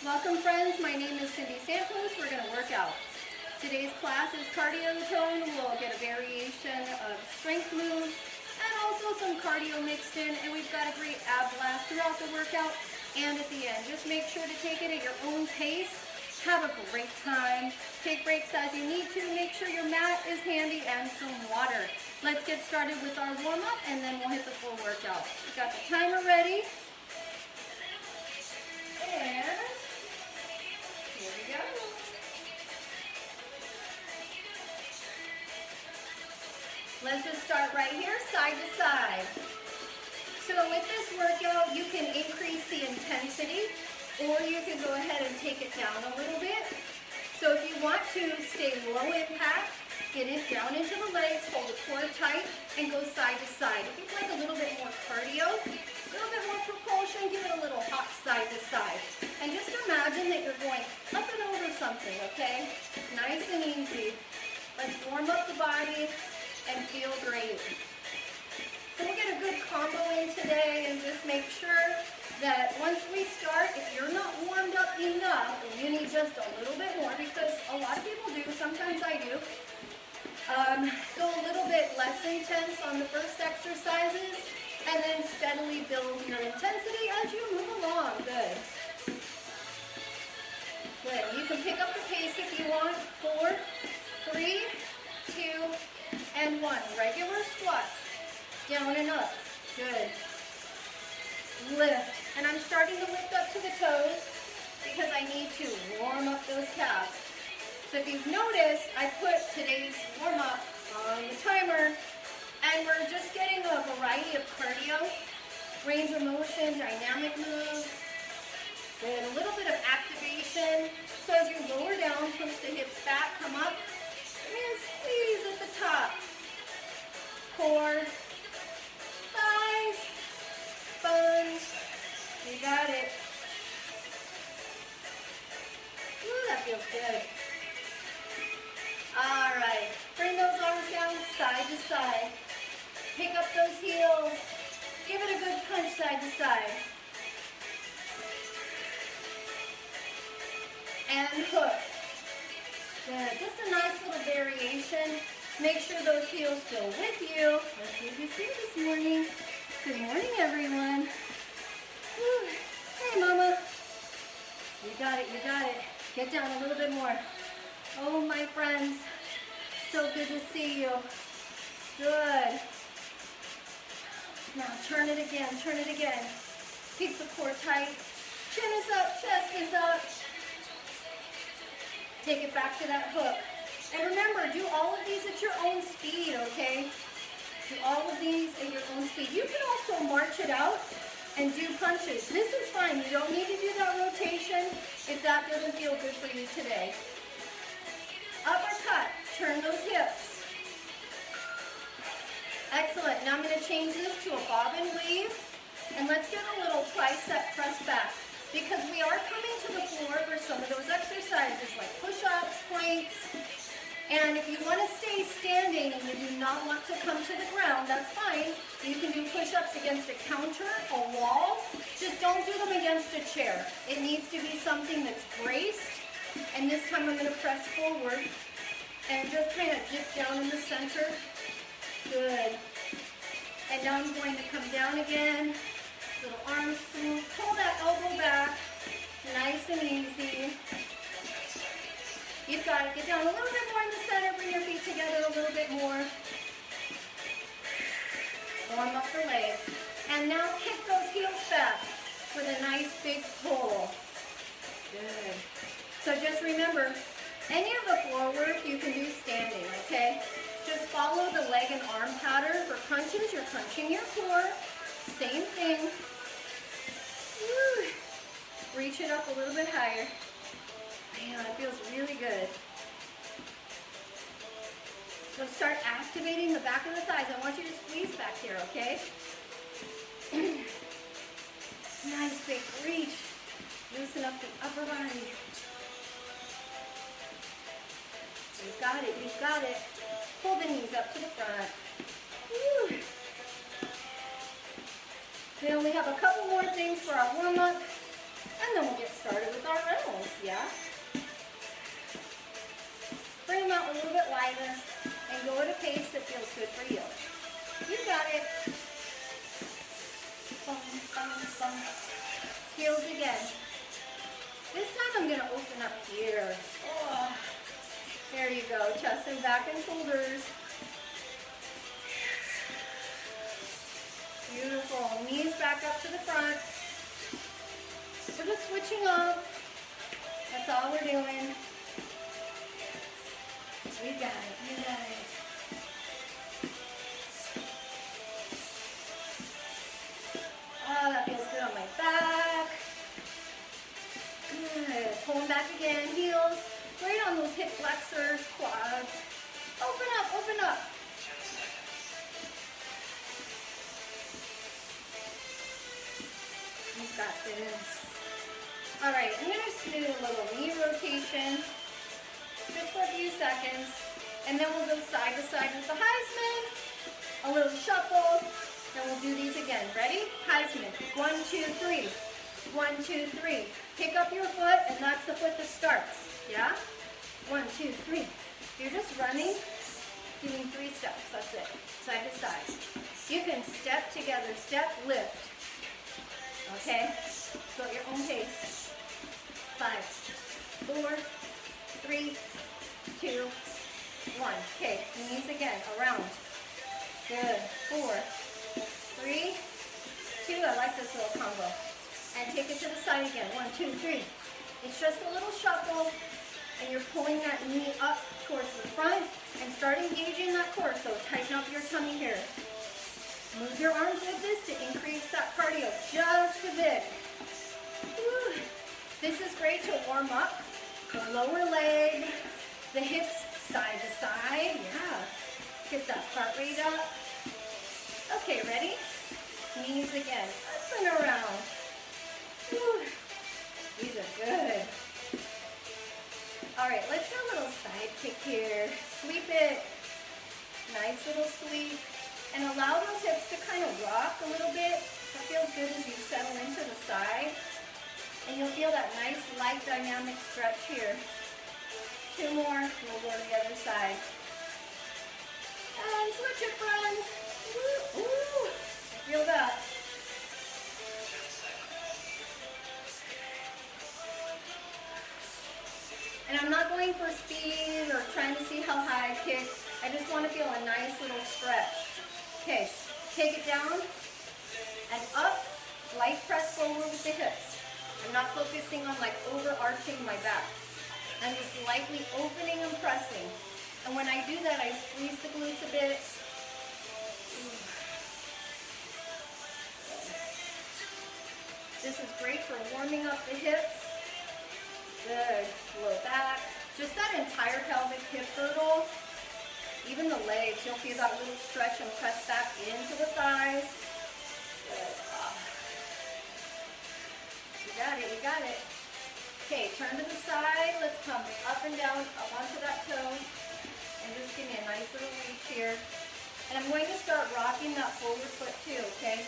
Welcome friends, my name is Cindy Santos. We're going to work out. Today's class is cardio tone. We'll get a variation of strength moves and also some cardio mixed in, and we've got a great ab blast throughout the workout and at the end. Just make sure to take it at your own pace. Have a great time. Take breaks as you need to. Make sure your mat is handy and some water. Let's get started with our warm-up and then we'll hit the full workout. We've got the timer ready. And here we go. Let's just start right here, side to side. So with this workout, you can increase the intensity or you can go ahead and take it down a little bit. So if you want to stay low impact, get it down into the legs, hold the core tight, and go side to side. If you'd like a little bit more cardio, a little bit more propulsion, give it a little hop side to side. And just imagine that you're going up and over something, okay? Nice and easy. Let's warm up the body and feel great. So we'll get a good combo in today and just make sure that once we start, if you're not warmed up enough, you need just a little bit more, because a lot of people do, sometimes I do, go a little bit less intense on the first exercises and then steadily build your intensity as you move along. Good. Good. You can pick up the pace if you want. 4, 3, 2, and 1. Regular squats. Down and up. Good. Lift. And I'm starting to lift up to the toes because I need to warm up those calves. So if you've noticed, I put today's warm-up on the timer, and we're just getting a variety of cardio, range of motion, dynamic moves, and a little bit of activation. So as you lower down, push the hips back, come up, and squeeze at the top. Core, thighs, buns, you got it. Ooh, that feels good. All right, bring those arms down side to side. Pick up those heels. Give it a good punch side to side. And hook. Good. Just a nice little variation. Make sure those heels go with you. Let's see who's here this morning. Good morning, everyone. Whew. Hey, Mama. You got it, you got it. Get down a little bit more. Oh, my friends. So good to see you. Good. Now turn it again, turn it again. Keep the core tight. Chin is up, chest is up. Take it back to that hook. And remember, do all of these at your own speed, okay? Do all of these at your own speed. You can also march it out and do punches. This is fine. You don't need to do that rotation if that doesn't feel good for you today. Uppercut. Turn those hips. Excellent. Now I'm going to change this to a bob and weave. And let's get a little tricep press back, because we are coming to the floor for some of those exercises like push-ups, planks. And if you want to stay standing and you do not want to come to the ground, that's fine. You can do push-ups against a counter, a wall. Just don't do them against a chair. It needs to be something that's braced. And this time I'm going to press forward and just kind of dip down in the center. Good. And now I'm going to come down again. Little arm swoop. Pull that elbow back. Nice and easy. You've got to get down a little bit more in the center. Bring your feet together a little bit more. Warm up the legs. And now kick those heels back with a nice big pull. Good. So just remember, any of the floor work you can do standing, okay? Just follow the leg and arm pattern. For crunches, you're crunching your core. Same thing. Woo. Reach it up a little bit higher. Man, that feels really good. So start activating the back of the thighs. I want you to squeeze back here, okay? Nice big reach. Loosen up the upper body. You've got it, you've got it. Pull the knees up to the front. Woo. We only have a couple more things for our warm-up, and then we'll get started with our I'm gonna open up here. Oh, there you go, chest and back and shoulders. Beautiful, knees back up to the front. We're just switching up. That's all we're doing. You got it, you got it. Oh, that feels good on my back. Good. Pulling back again, heels. Right on those hip flexors, quads. Open up, open up. You've got this. All right, I'm going to do a little knee rotation just for a few seconds. And then we'll go side to side with the Heisman. A little shuffle. And we'll do these again. Ready? Heisman. 1, 2, 3. 1, 2, 3. Pick up your foot, and that's the foot that starts. Yeah? 1, 2, 3. You're just running, doing 3 steps. That's it. Side to side. You can step together. Step, lift. Okay? Go at your own pace. 5, 4, 3, 2, 1. Okay, knees again, around. Good. 4, 3, 2. I like this little combo. And take it to the side again. 1, 2, 3. It's just a little shuffle, and you're pulling that knee up towards the front and start engaging that core. So tighten up your tummy here. Move your arms with this to increase that cardio just a bit. Woo. This is great to warm up the lower leg, the hips side to side. Yeah. Get that heart rate up. Okay, ready? Knees again. Up and around. Whew. These are good. All right, let's do a little side kick here. Sweep it. Nice little sweep. And allow those hips to kind of rock a little bit. That feels good as you settle into the side. And you'll feel that nice light dynamic stretch here. 2 more, we'll go to the other side. And switch it, friends. Woo, woo. Feel that. And I'm not going for speed or trying to see how high I kick. I just want to feel a nice little stretch. Okay, take it down and up. Light press forward with the hips. I'm not focusing on like overarching my back. I'm just lightly opening and pressing. And when I do that, I squeeze the glutes a bit. This is great for warming up the hips. Good. Low back. Just that entire pelvic hip girdle. Even the legs, you'll feel that little stretch and press back into the thighs. Good. You got it, you got it. Okay, turn to the side. Let's come up and down, up onto that toe. And just give me a nice little reach here. And I'm going to start rocking that forward foot too, okay?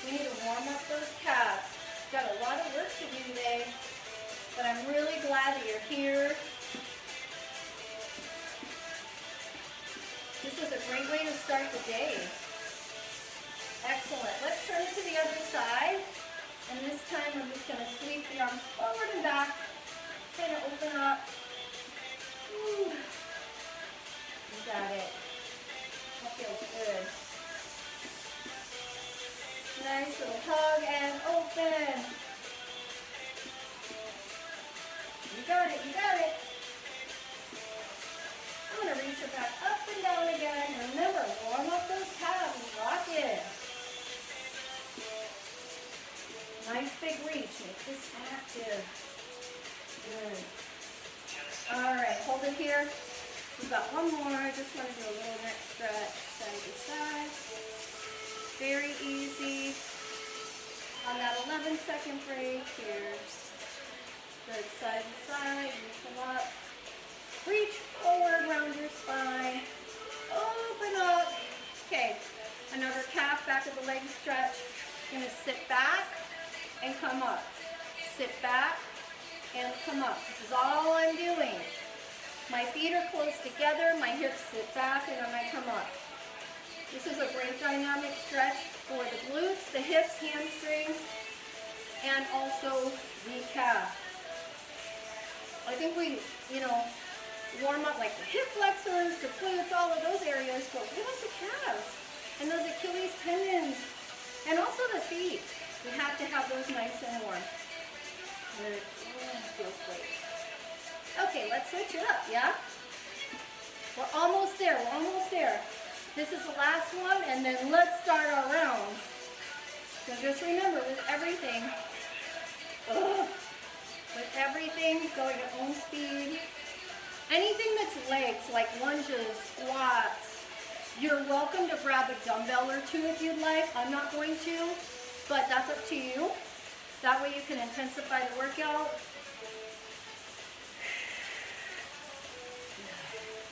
We need to warm up those calves. Got a lot of work to do today, but I'm really glad that you're here. This is a great way to start the day. Excellent. Let's turn it to the other side. And this time I'm just going to sweep the arms forward and back. Kind of open up. Ooh. You got it. That feels good. Nice little hug and open. You got it, you got it. I'm going to reach it back up and down again. Remember, warm up those calves and rock it. Nice big reach. Make this active. Good. All right, hold it here. We've got one more. I just want to do a little neck stretch, side to side. Very easy. On that 11-second break here. Good, side to side. Reach them up. Reach forward, round your spine. Open up. Okay, another calf back of the leg stretch. You're going to sit back and come up. Sit back and come up. This is all I'm doing. My feet are close together, my hips sit back, and then I come up. This is a great dynamic stretch for the glutes, the hips, hamstrings, and also the calf. I think we, warm up like the hip flexors, the glutes, all of those areas, but what about the calves and those Achilles tendons and also the feet? We have to have those nice and warm. Good. Feels great. Okay, let's switch it up, yeah? We're almost there, we're almost there. This is the last one, and then let's start our rounds. So just remember, with everything, go at your own speed. Anything that's legs, like lunges, squats, you're welcome to grab a dumbbell or two if you'd like. I'm not going to, but that's up to you. That way you can intensify the workout.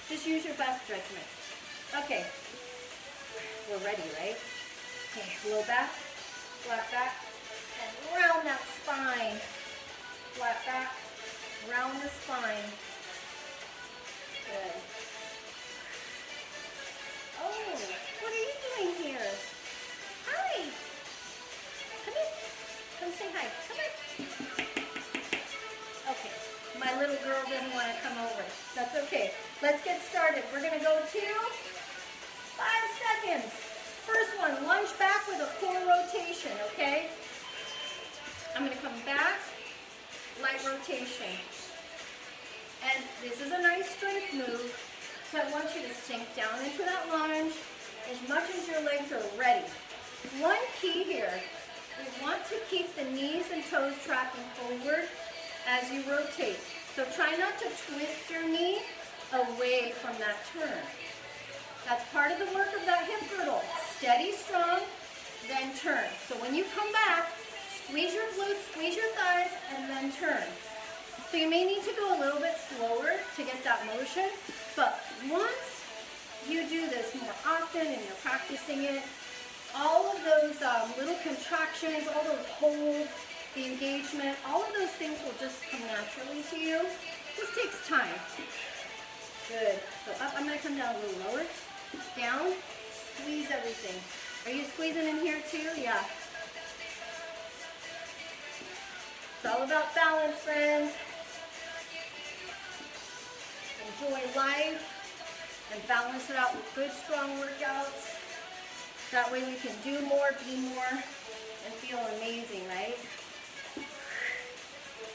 Just use your best judgment. Okay, we're ready, right? Okay, low back, flat back, and round that spine. Flat back, round the spine. Good. Oh, what are you doing here? Hi. Come in. Come say hi. Come in. Okay, my little girl didn't want to come over. That's okay. Let's get started. We're going to go to 5 seconds. First one, lunge back with a core rotation, okay? I'm going to come back, light rotation. And this is a nice strength move, so I want you to sink down into that lunge as much as your legs are ready. One key here, we want to keep the knees and toes tracking forward as you rotate. So try not to twist your knee away from that turn. That's part of the work of that hip girdle. Steady, strong, then turn. So when you come back, squeeze your glutes, squeeze your thighs, and then turn. So you may need to go a little bit slower to get that motion, but once you do this more often and you're practicing it, all of those little contractions, all those holds, the engagement, all of those things will just come naturally to you. This takes time. Good. So up, I'm going to come down a little lower. Down, squeeze everything. Are you squeezing in here too? Yeah. It's all about balance, friends. Enjoy life and balance it out with good, strong workouts. That way we can do more, be more, and feel amazing, right?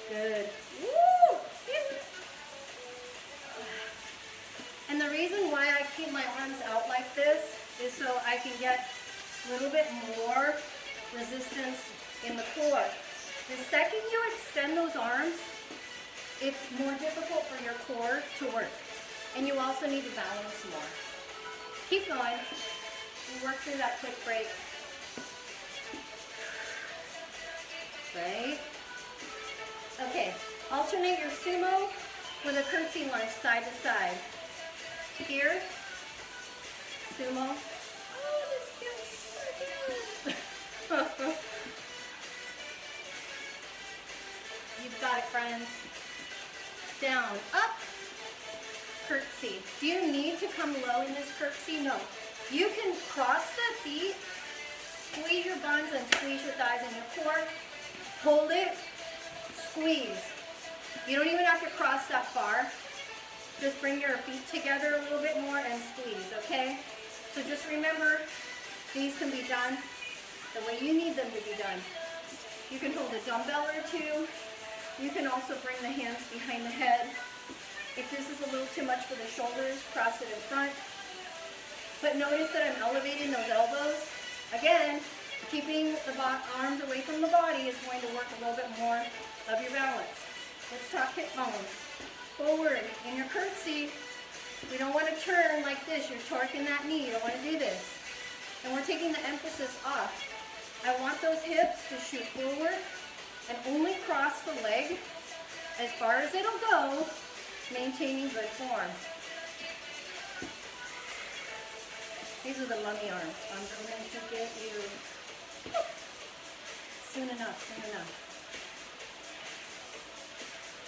Good. Woo! And the reason why I keep my arms out like this is so I can get a little bit more resistance in the core. The second you extend those arms, it's more difficult for your core to work. And you also need to balance more. Keep going. We'll work through that quick break. Right? Okay, alternate your sumo with a curtsy lunge side to side. Here, sumo. Oh, this feels so good. You've got it, friends. Down, up, curtsy. Do you need to come low in this curtsy? No. You can cross the feet, squeeze your buns and squeeze your thighs in your core. Hold it, squeeze. You don't even have to cross that far. Just bring your feet together a little bit more and squeeze, okay? So just remember, these can be done the way you need them to be done. You can hold a dumbbell or two. You can also bring the hands behind the head. If this is a little too much for the shoulders, cross it in front. But notice that I'm elevating those elbows. Again, keeping the arms away from the body is going to work a little bit more of your balance. Let's talk hip bones. Forward in your curtsy. We don't want to turn like this. You're torquing that knee. You don't want to do this. And we're taking the emphasis off. I want those hips to shoot forward and only cross the leg as far as it'll go, maintaining good form. These are the mummy arms. I'm going to get you soon enough, soon enough.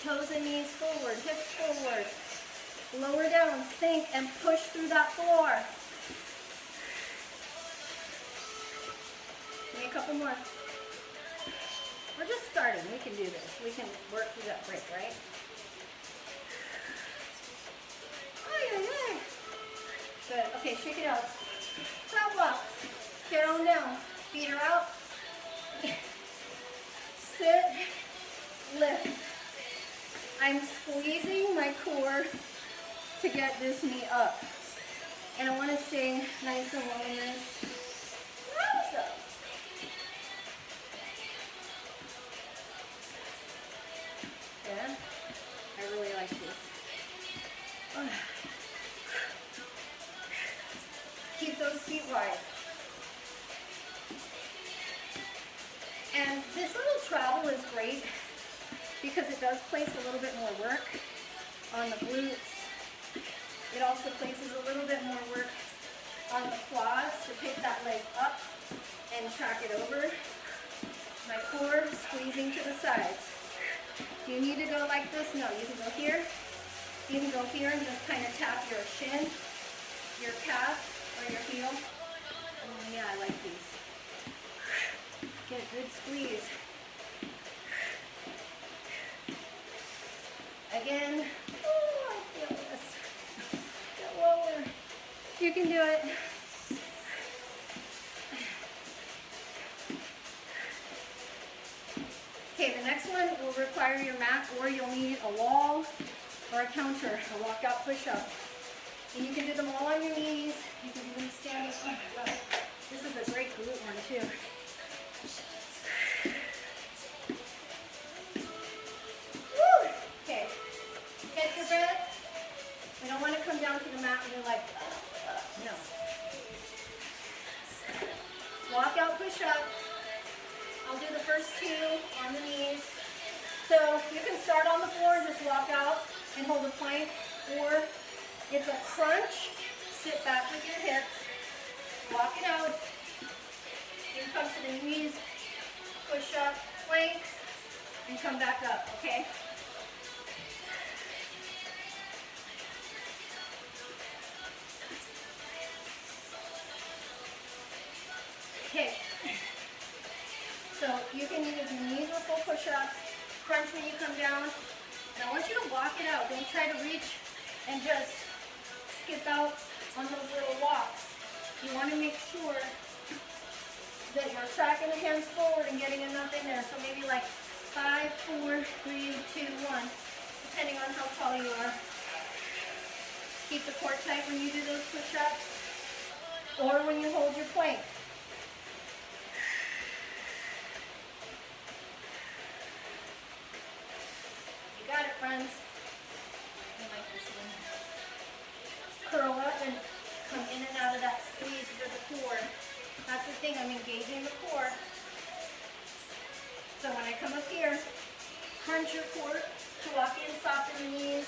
Toes and knees forward, hips forward. Lower down, sink, and push through that floor. Maybe a couple more. We're just starting. We can do this. We can work through that break, right? Okay, shake it out. Front walk. Get on down. Feet are out. Sit. Lift. I'm squeezing my core to get this knee up. And I want to stay nice and low in this. Awesome. Yeah, I really like this. Keep those feet wide. And this little travel is great because it does place a little bit more work on the glutes. It also places a little bit more work on the quads to pick that leg up and track it over. My core squeezing to the sides. Do you need to go like this? No, you can go here. You can go here and just kind of tap your shin, your calf, or your heel. Oh yeah, I like these. Get a good squeeze. Again. Oh, I feel this. Get lower. You can do it. Okay, the next one will require your mat, or you'll need a wall or a counter, a walkout push-up. And you can do them all on your knees. You can do them standing. Oh, wow. This is a great glute one too. Woo! Okay, catch your breath. We don't want to come down to the mat and you're like, no. Walkout push-up. I'll do the first two on the knees. So you can start on the floor and just walk out and hold a plank, or it's a crunch. Sit back with your hips, walk it out. You come to the knees, push up, plank, and come back up, okay? Okay. So you can either do knees or full push-ups, crunch when you come down. And I want you to walk it out. Don't try to reach and just skip out on those little walks. You want to make sure that you're tracking the hands forward and getting enough in there. So maybe like 5, 4, 3, 2, 1, depending on how tall you are. Keep the core tight when you do those push-ups or when you hold your plank. Got it, friends. I like this one. Curl up and come in and out of that squeeze for the core. That's the thing, I'm engaging the core. So when I come up here, crunch your core to walk in, soften the knees,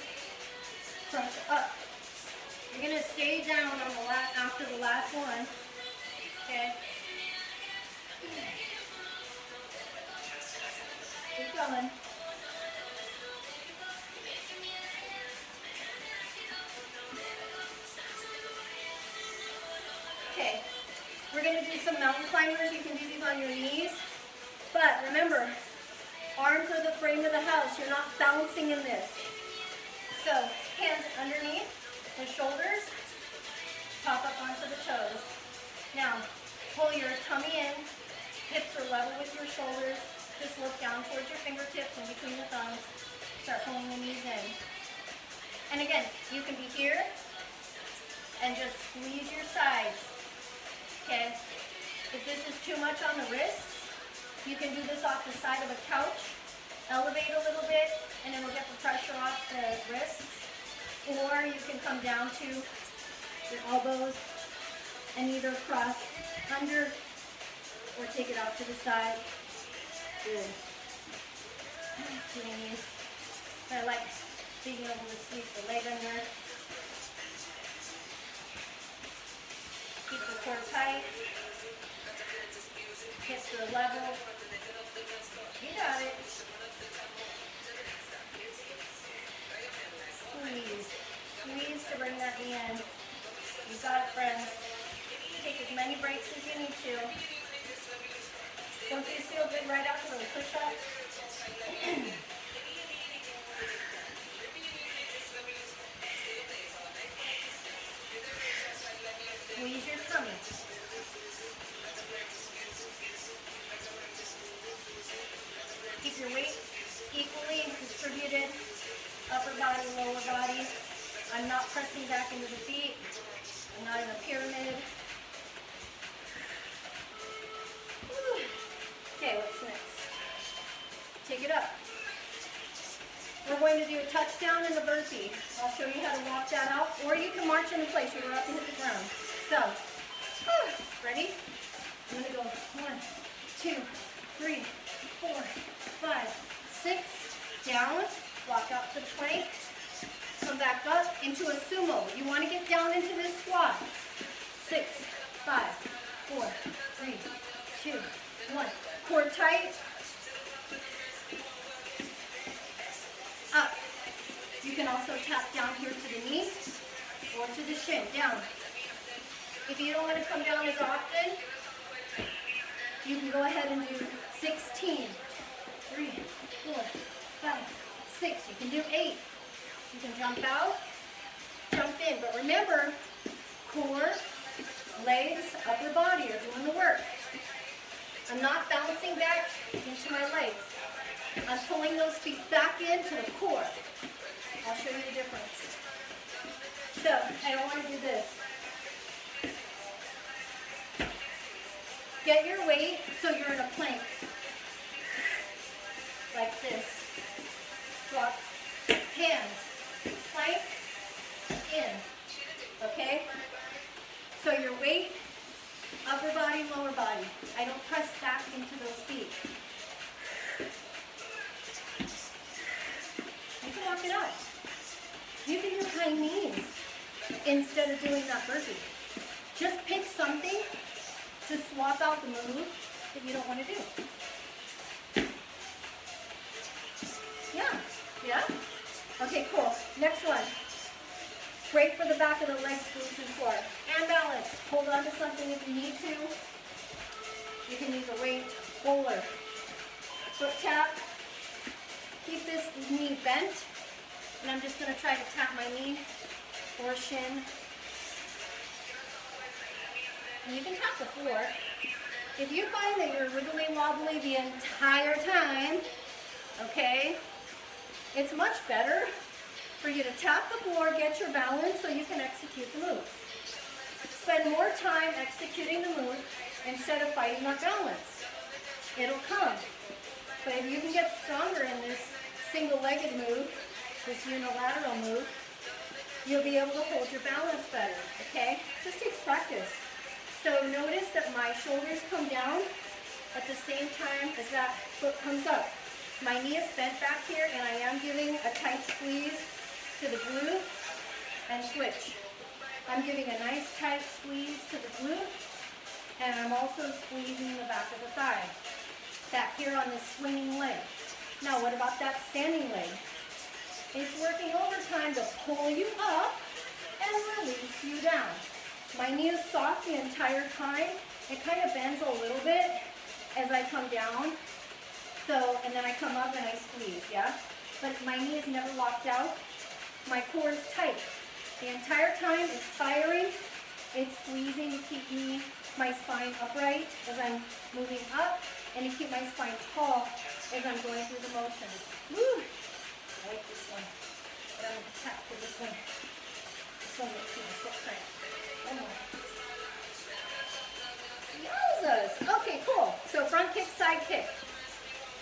crunch up. You're going to stay down on the after the last one. Okay? Keep going. Okay, we're going to do some mountain climbers. You can do these on your knees. But remember, arms are the frame of the house. You're not bouncing in this. So, hands underneath the shoulders, pop up onto the toes. Now, pull your tummy in, hips are level with your shoulders. Just look down towards your fingertips and between the thumbs. Start pulling the knees in. And again, you can be here and just squeeze your sides. Okay, if this is too much on the wrists, you can do this off the side of a couch, elevate a little bit, and it'll get the pressure off the wrists. Or you can come down to your elbows and either cross under or take it out to the side. Good. Doing these. I like being able to sweep the leg under. Keep the core tight. Hips are level. You got it. Squeeze. Squeeze to bring that knee in. You got it, friends. Take as many breaks as you need to. Don't these feel good right after those push-ups? crooked, upper body, lower body. I'm not pressing back into the feet. I'm not in a pyramid. Whew. Okay, what's next? Take it up. We're going to do a touchdown and a burpee. I'll show you how to walk that out, or you can march into place. You're up and hit the ground. So, ready? I'm going to go 1, 2, 3, 4, 5, 6, down, walk out to the plank, come back up into a sumo. You want to get down into this squat. 6, 5, 4, 3, 2, 1. Core tight. Up. You can also tap down here to the knee or to the shin. Down. If you don't want to come down as often, you can go ahead and do 16, 3, 4, 5, 6. You can do 8. You can jump out, jump in. But remember, core, legs, upper body are doing the work. I'm not bouncing back into my legs. I'm pulling those feet back into the core. I'll show you the difference. So, I don't want to do this. Get your weight so you're in a plank. Like this. Drop. Hands. Plank. In. Okay? So your weight, upper body, lower body. I don't press back into those feet. You can walk it out. You can do high knees instead of doing that burpee. Just pick something to swap out the move that you don't want to do. Yeah? Okay, cool. Next one. Break for the back of the legs, glutes and core. And balance. Hold on to something if you need to. You can use a weight, bowler. Foot tap. Keep this knee bent. And I'm just going to try to tap my knee or shin. And you can tap the floor. If you find that you're wiggly wobbly the entire time, okay, it's much better for you to tap the floor, get your balance so you can execute the move. Spend more time executing the move instead of fighting that balance. It'll come. But if you can get stronger in this single-legged move, this unilateral move, you'll be able to hold your balance better, okay? Just takes practice. So notice that my shoulders come down at the same time as that foot comes up. My knee is bent back here and I am giving a tight squeeze to the glute and switch. I'm giving a nice tight squeeze to the glute and I'm also squeezing the back of the thigh. Back here on this swinging leg. Now what about that standing leg? It's working overtime to pull you up and release you down. My knee is soft the entire time. It kind of bends a little bit as I come down. So, and then I come up and I squeeze, yeah? But my knee is never locked out. My core is tight. The entire time it's firing, it's squeezing to keep my spine upright as I'm moving up and to keep my spine tall as I'm going through the motions. Woo! I like this one. But I'm going to tap for this one. This one makes my foot cramp. One more. Yowzas! Okay, cool. So front kick, side kick.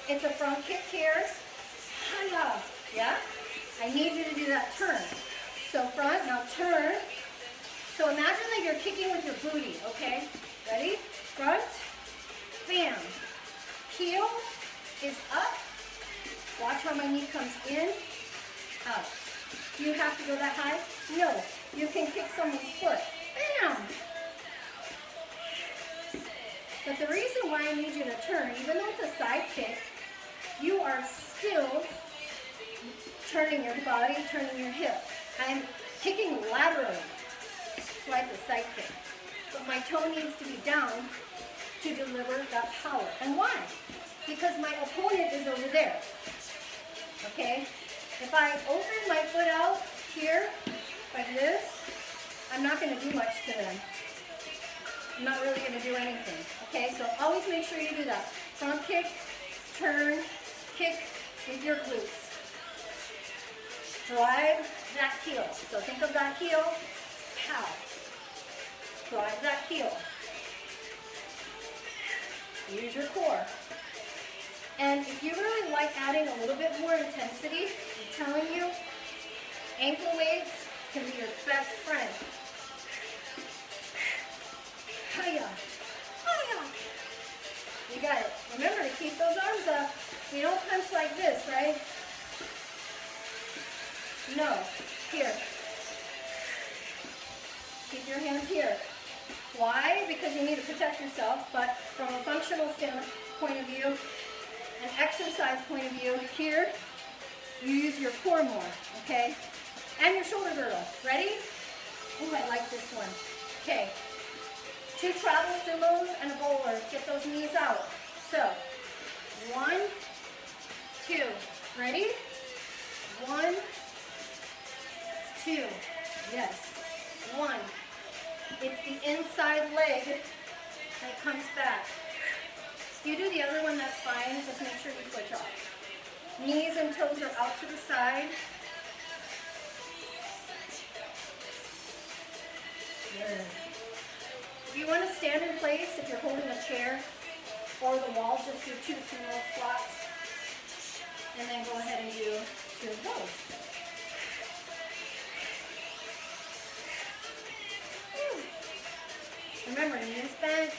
It's a front kick here. Hiya! Yeah? I need you to do that turn. So front, now turn. So imagine that you're kicking with your booty, okay? Ready? Front, bam. Heel is up. Watch how my knee comes in, out. Do you have to go that high? No. You can kick someone's foot. Bam! But the reason why I need you to turn, even though it's a side kick, you are still turning your body, turning your hip. I'm kicking laterally. That's why it's a side kick. But my toe needs to be down to deliver that power. And why? Because my opponent is over there. Okay? If I open my foot out here, like this, I'm not going to do much to them. I'm not really going to do anything. Okay? So always make sure you do that. Front kick, turn, kick with your glutes. drive that heel. So think of that heel, pow. Drive that heel. Use your core. And if you really like adding a little bit more intensity, I'm telling you, ankle weights can be your best friend. Hiya, hiya. You got it. Remember to keep those arms up. We don't punch like this, right? No. Here. Keep your hands here. Why? Because you need to protect yourself, but from a functional point of view, an exercise point of view, here, you use your core more, okay? And your shoulder girdle. Ready? Oh, I like this one. Okay. 2 travel sumos and a bowler. Get those knees out. So, 1, 2. Ready? 1, 2. Yes. 1. It's the inside leg that comes back. If you do the other one, that's fine. Just make sure you switch off. Knees and toes are out to the side. Good. If you want to stand in place, if you're holding a chair or the wall, just do 2 sumo squats. And then go ahead and do 2 of those. Remember, knees bent.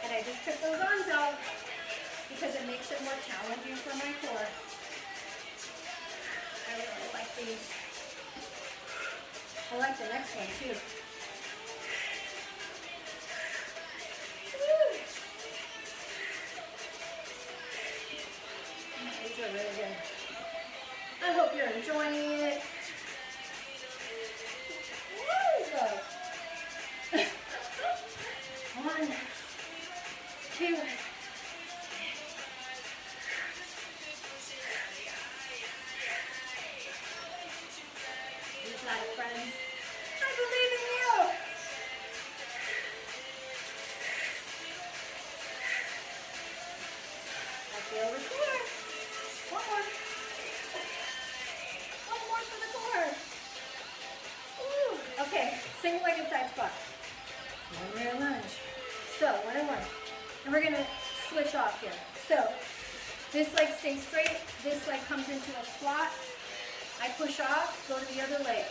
And I just took those arms out because it makes it more challenging for my core. I really like these. I like the next one too. Woo. These are really good. I hope you're enjoying it. Woo. 1, 2. You got it, friends. I believe in you. I feel the core. One more. One more for the core. Woo. Okay, single-legged side squat. One rear lunge. So, 1 and 1. And we're going to switch off here. So, this leg stays straight. This leg comes into a squat. I push off, go to the other leg.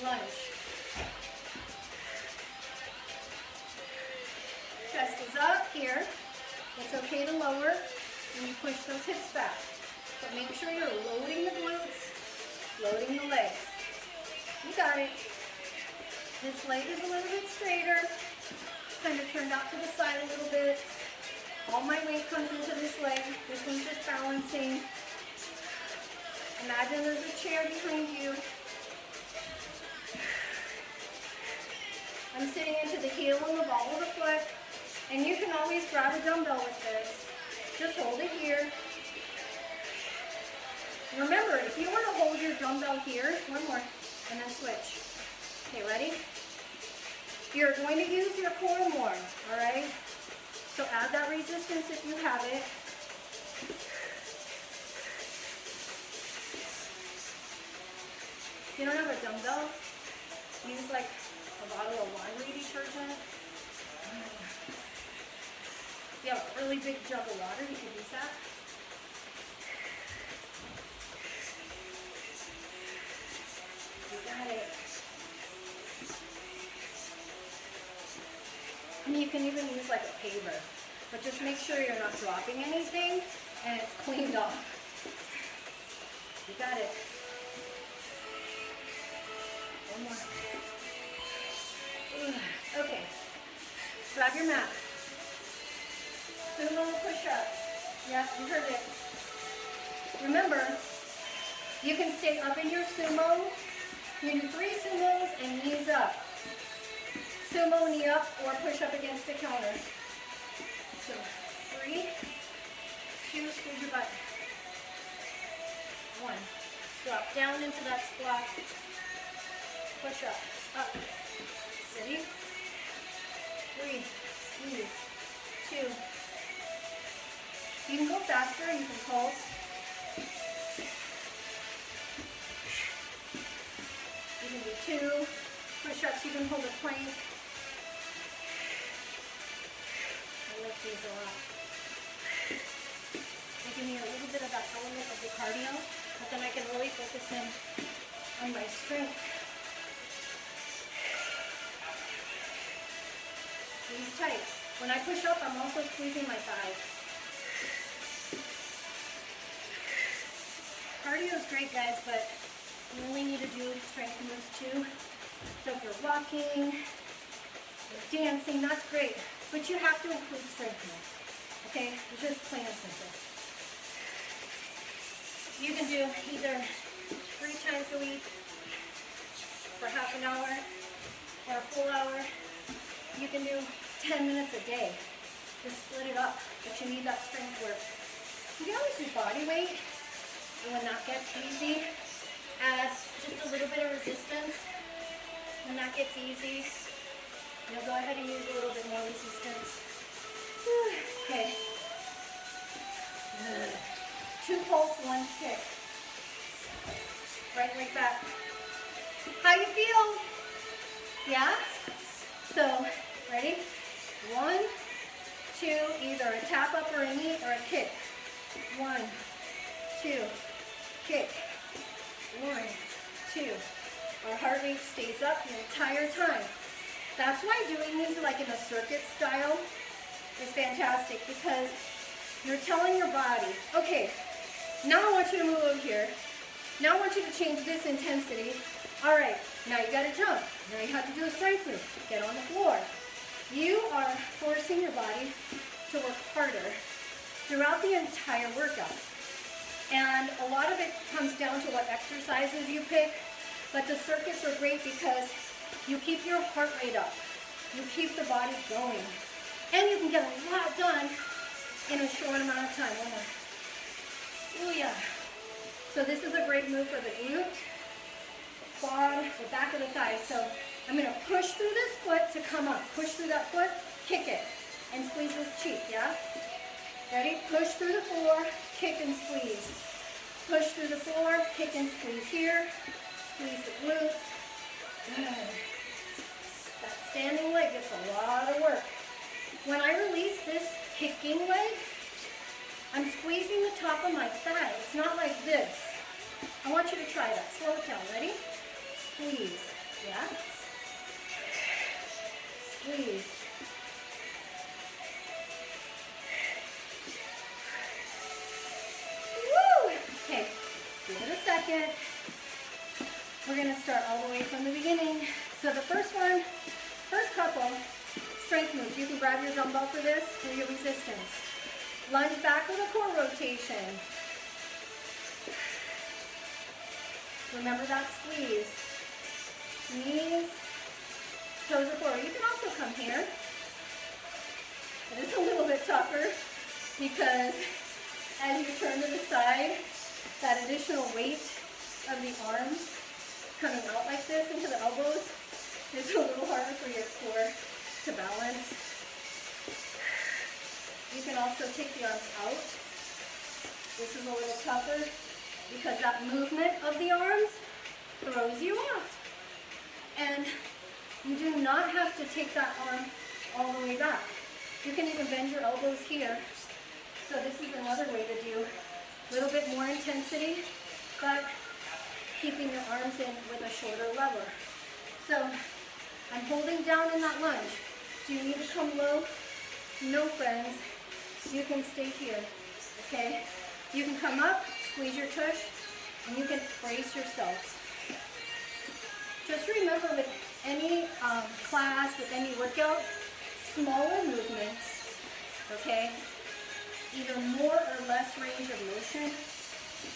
Lunge. Chest is up here. It's okay to lower. And you push those hips back. But make sure you're loading the glutes, loading the legs. You got it. This leg is a little bit straighter. Kind of turned out to the side a little bit. All my weight comes into this leg. This one's just balancing. Imagine there's a chair behind you. I'm sitting into the heel and the ball of the foot. And you can always grab a dumbbell with this. Just hold it here. Remember, if you want to hold your dumbbell here, 1 more, and then switch. Okay, ready? You're going to use your core more, all right? So add that resistance if you have it. If you don't have a dumbbell, use like a bottle of laundry detergent. If you have a really big jug of water, you can use that. You got it. And you can even use like a paver, but just make sure you're not dropping anything and it's cleaned off. You got it. 1 more. Okay. Grab your mat. Sumo push up. Yeah, you heard it. Remember, you can stay up in your sumo. You do 3 sumos and knees up. Sumo, knee up, or push up against the counter. So, 3, 2, squeeze your butt. 1. Drop down into that squat. Push up. Up. Ready? 3. Squeeze. 2. You can go faster, you can pulse. can hold a plank. I like these a lot. They give me a little bit of that element of the cardio, but then I can really focus in on my strength. Squeeze tight. When I push up, I'm also squeezing my thighs. Cardio is great, guys, but you really need to do strength moves too. So if you're walking, you're dancing, that's great. But you have to include strength moves. Okay? It's just plain and simple. You can do either 3 times a week for half an hour or a full hour. You can do 10 minutes a day. Just split it up, but you need that strength work. You can always do body weight. And when that gets easy, add just a little bit of resistance. When that gets easy, you'll go ahead and use a little bit more resistance. Okay. 2 pulse, 1 kick. Right leg back. How you feel? Yeah? So, ready? 1, 2, either a tap up or a knee or a kick. 1, 2, kick. 1, 2. Our heart rate stays up the entire time. That's why doing these like in a circuit style is fantastic, because you're telling your body, okay, now I want you to move over here. Now I want you to change this intensity. All right, now you got to jump. Now you have to do a strength move. Get on the floor. You are forcing your body to work harder throughout the entire workout. And a lot of it comes down to what exercises you pick, but the circuits are great because you keep your heart rate up. You keep the body going. And you can get a lot done in a short amount of time. Oh yeah. So this is a great move for the glute, quad, the back of the thigh. So I'm going to push through this foot to come up. Push through that foot, kick it, and squeeze this cheek, yeah? Ready? Push through the floor, kick and squeeze. Push through the floor, kick and squeeze here. Squeeze the glutes. Good. That standing leg gets a lot of work. When I release this kicking leg, I'm squeezing the top of my thigh. It's not like this. I want you to try that. Slow it down. Ready? Squeeze. Yeah? Squeeze. Woo! Okay, give it a second. We're going to start all the way from the beginning. So the first couple, strength moves. You can grab your dumbbell for this, do your resistance. Lunge back with a core rotation. Remember that squeeze. Knees, toes are forward. You can also come here. It is a little bit tougher because as you turn to the side, that additional weight of the arms coming out like this into the elbows is a little harder for your core to balance. You can also take the arms out. This is a little tougher because that movement of the arms throws you off. And you do not have to take that arm all the way back. You can even bend your elbows here. So this is another way to do a little bit more intensity, but keeping your arms in with a shorter lever. So I'm holding down in that lunge. Do you need to come low? No, friends. You can stay here, okay? You can come up, squeeze your tush, and you can brace yourselves. Just remember, with any class, with any workout, smaller movements, okay? Either more or less range of motion,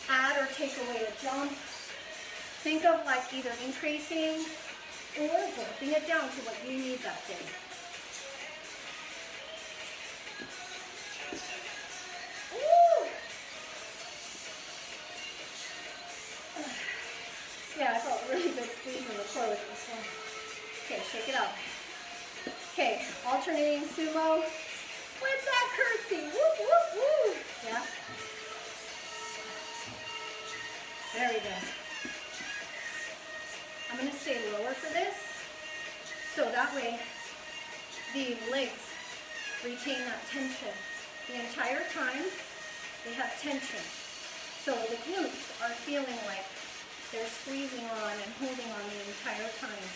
add or take away a jump. Think of like either increasing or dropping it down to what you need that day. Woo! Yeah, I felt really good squeezing the core with this one. Okay, shake it out. Okay, alternating sumo with that curtsy. Woo, woo, woo. Yeah? Very good. I'm going to stay lower for this. So that way, the legs retain that tension. The entire time, they have tension. So the glutes are feeling like they're squeezing on and holding on the entire time.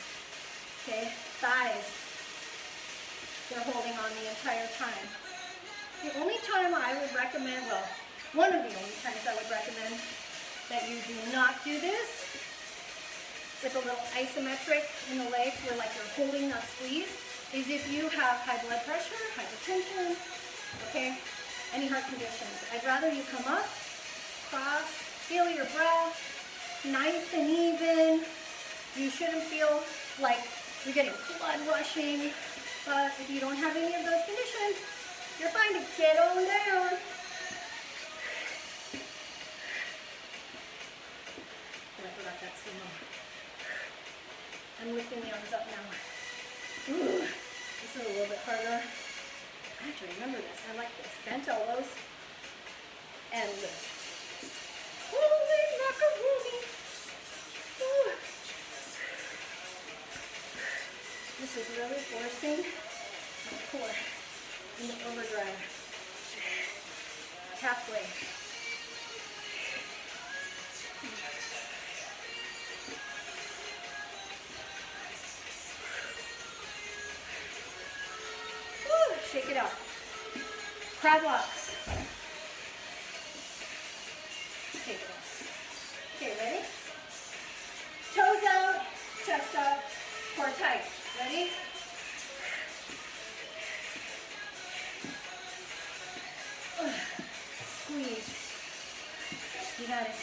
Okay, thighs, they're holding on the entire time. The only time I would recommend, well, one of the only times I would recommend that you do not do this with a little isometric in the legs where like you're holding that squeeze is if you have high blood pressure, hypertension, okay, any heart conditions. I'd rather you come up, cross, feel your breath, nice and even. You shouldn't feel like you're getting blood rushing, but if you don't have any of those conditions, you're fine to get on down. Oh, I forgot that sumo. I'm lifting the arms up now. Ooh, this is a little bit harder. I have to remember this. I like this. Bent elbows and lift. Holy macaroni! Ooh. This is really forcing my core into overdrive. Halfway. Woo, shake it out. Crab walks. Take it off. Okay, ready? Toes out, chest up, core tight. Ready? Squeeze. You got it.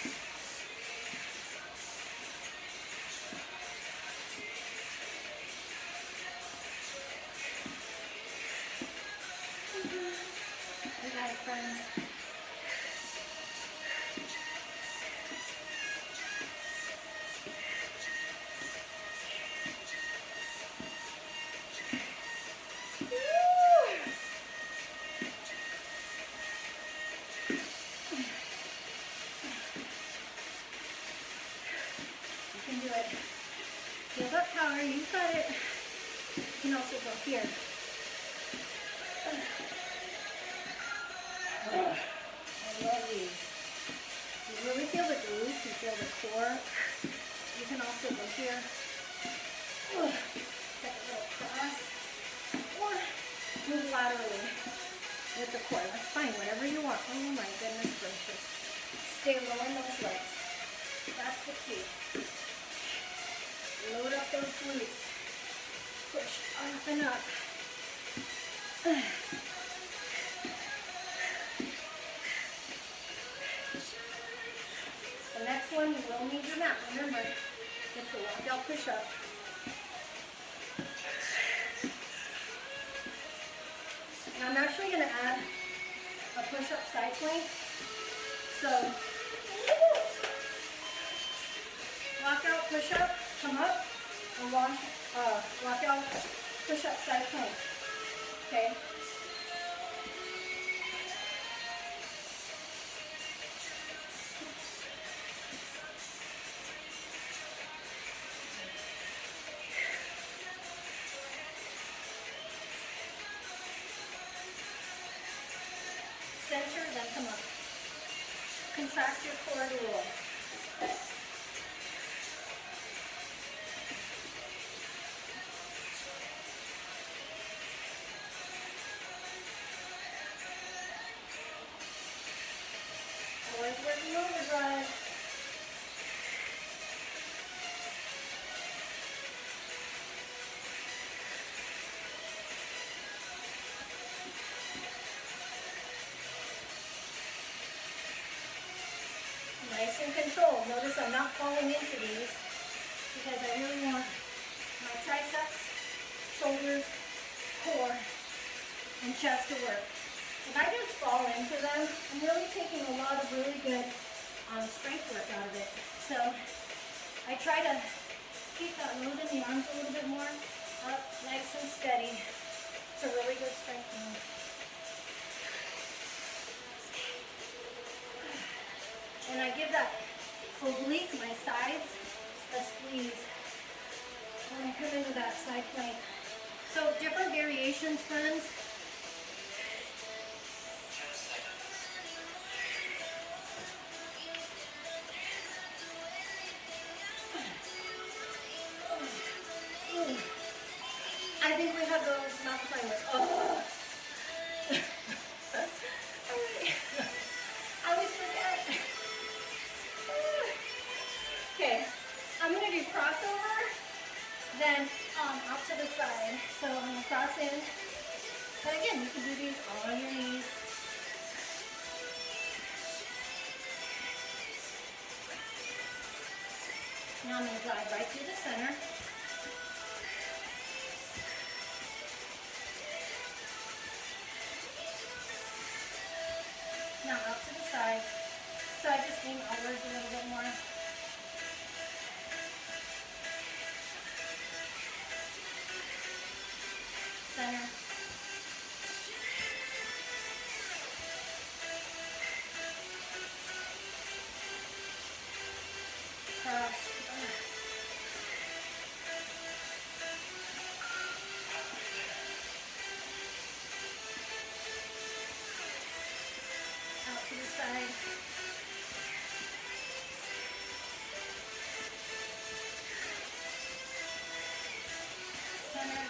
You got it, friends. Give up power, you got it. You can also go here. I love these. You really feel the glutes, you feel the core. You can also go here. Take a little cross. Or move laterally with the core. That's fine, whatever you want. Oh my goodness gracious. Stay low in those legs. That's the key. Load up those glutes. Push up and up. The next one, you will need your mat. Remember, it's a walkout push-up. Now I'm actually going to add a push-up side plank. So, walkout push-up. Come up and walk out, push up, side plank. Okay? Center, then come up. Contract your core to roll. Always working overdrive. Nice and controlled. Notice I'm not falling into these because I really want my triceps, shoulders, core, and chest to work. If I just fall into them, I'm really taking a lot of really good strength work out of it. So I try to keep that load in the arms a little bit more, up, nice and steady. It's a really good strength move. And I give that oblique, my sides, a squeeze. when I come into that side plank. So different variations, friends. I think we have those mountain climbers. Oh. I always forget. Okay, I'm going to do crossover, then out to the side. So I'm going to cross in. But again, you can do these all on your knees. Now I'm going to glide right through the center. Now out to the side. So I just aim outwards a little bit more. Center. Cross. Out to the side. Center.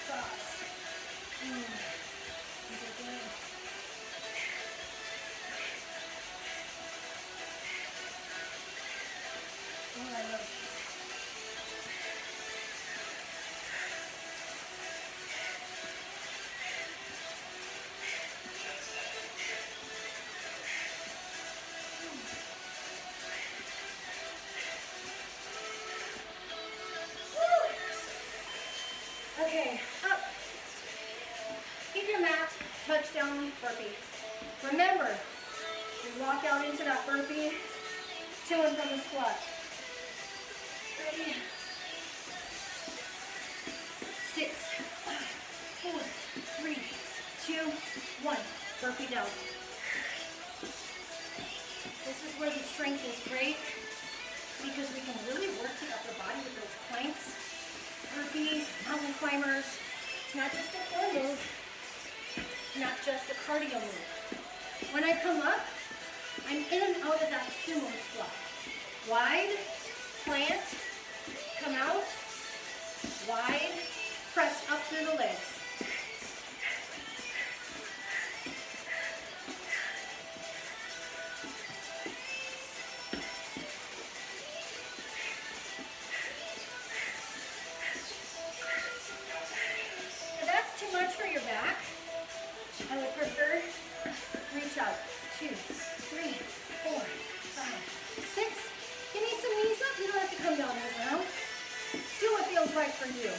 Cross. These are good. Oh, I love these. Okay, up. Keep your mat, touchdown, burpee. Remember, you walk out into that burpee, to and from the squat. Ready? 6, 5, 4, 3, 2, 1. Burpee down. This is where the strength is great because we can really work the upper body with those planks. Burpees, mountain climbers. It's not just a core move. It's not just a cardio move. When I come up, I'm in and out of that sumo squat. Wide, plant, come out, wide, press up through the legs. For your back, I would prefer reach out 2, 3, 4, 5, 6. You need some knees up. You don't have to come down right now. Do what feels right for you.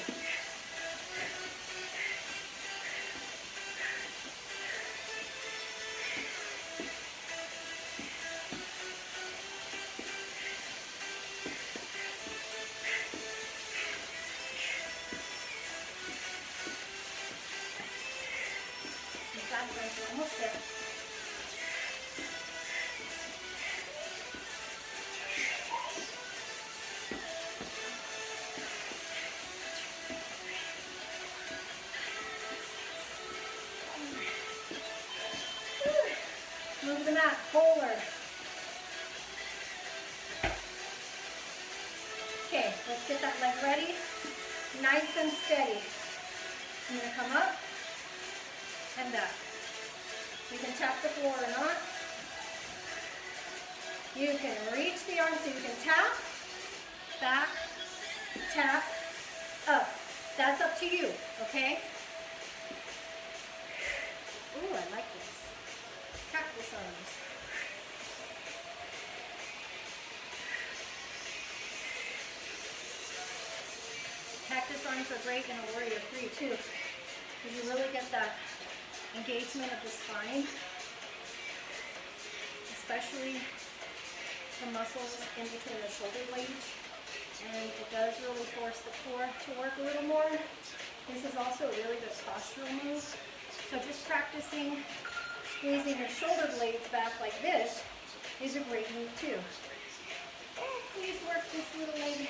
We're almost there. Move the mat forward. Okay, let's get that leg ready. Nice and steady. I'm going to come up and back. You can tap the floor or not. You can reach the arms so you can tap, back, tap, up. That's up to you, okay? Ooh, I like this. Cactus arms. Cactus arms are great in a warrior 3 too. Because you really get that engagement of the spine, especially the muscles in between the shoulder blades, and it does really force the core to work a little more. This is also a really good postural move. So just practicing squeezing your shoulder blades back like this is a great move too. Oh, please work this little leg.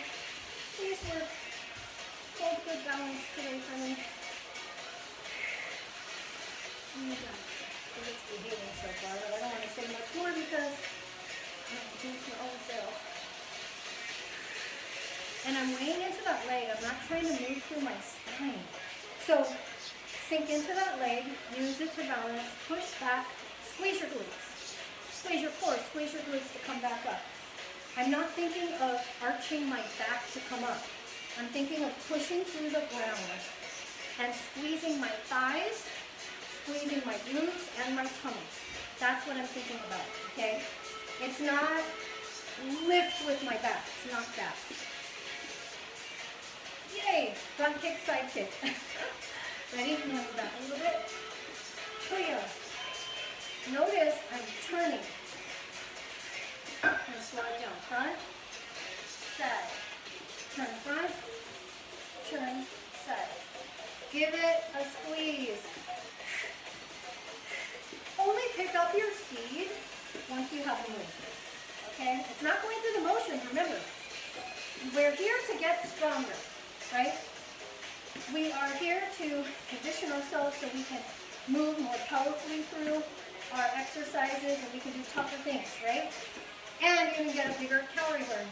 Please work. Hold good balance today for me. Oh my God. I think it's behaving so far, but I don't want to say much more because I'm doing my own self. And I'm weighing into that leg. I'm not trying to move through my spine. So sink into that leg, use it to balance, push back, squeeze your glutes. Squeeze your core, squeeze your glutes to come back up. I'm not thinking of arching my back to come up. I'm thinking of pushing through the ground and squeezing my thighs, squeezing my glutes and my tummy. That's what I'm thinking about, okay? It's not lift with my back. It's not that. Yay! Front kick, side kick. Ready? Move back a little bit. Clear. Notice I'm turning. And slow it down. Front, side. Turn front, turn side. Give it a squeeze. Only pick up your speed once you have a move. Okay? It's not going through the motions, remember. We're here to get stronger, right? We are here to condition ourselves so we can move more powerfully through our exercises and we can do tougher things, right? And you can get a bigger calorie burn.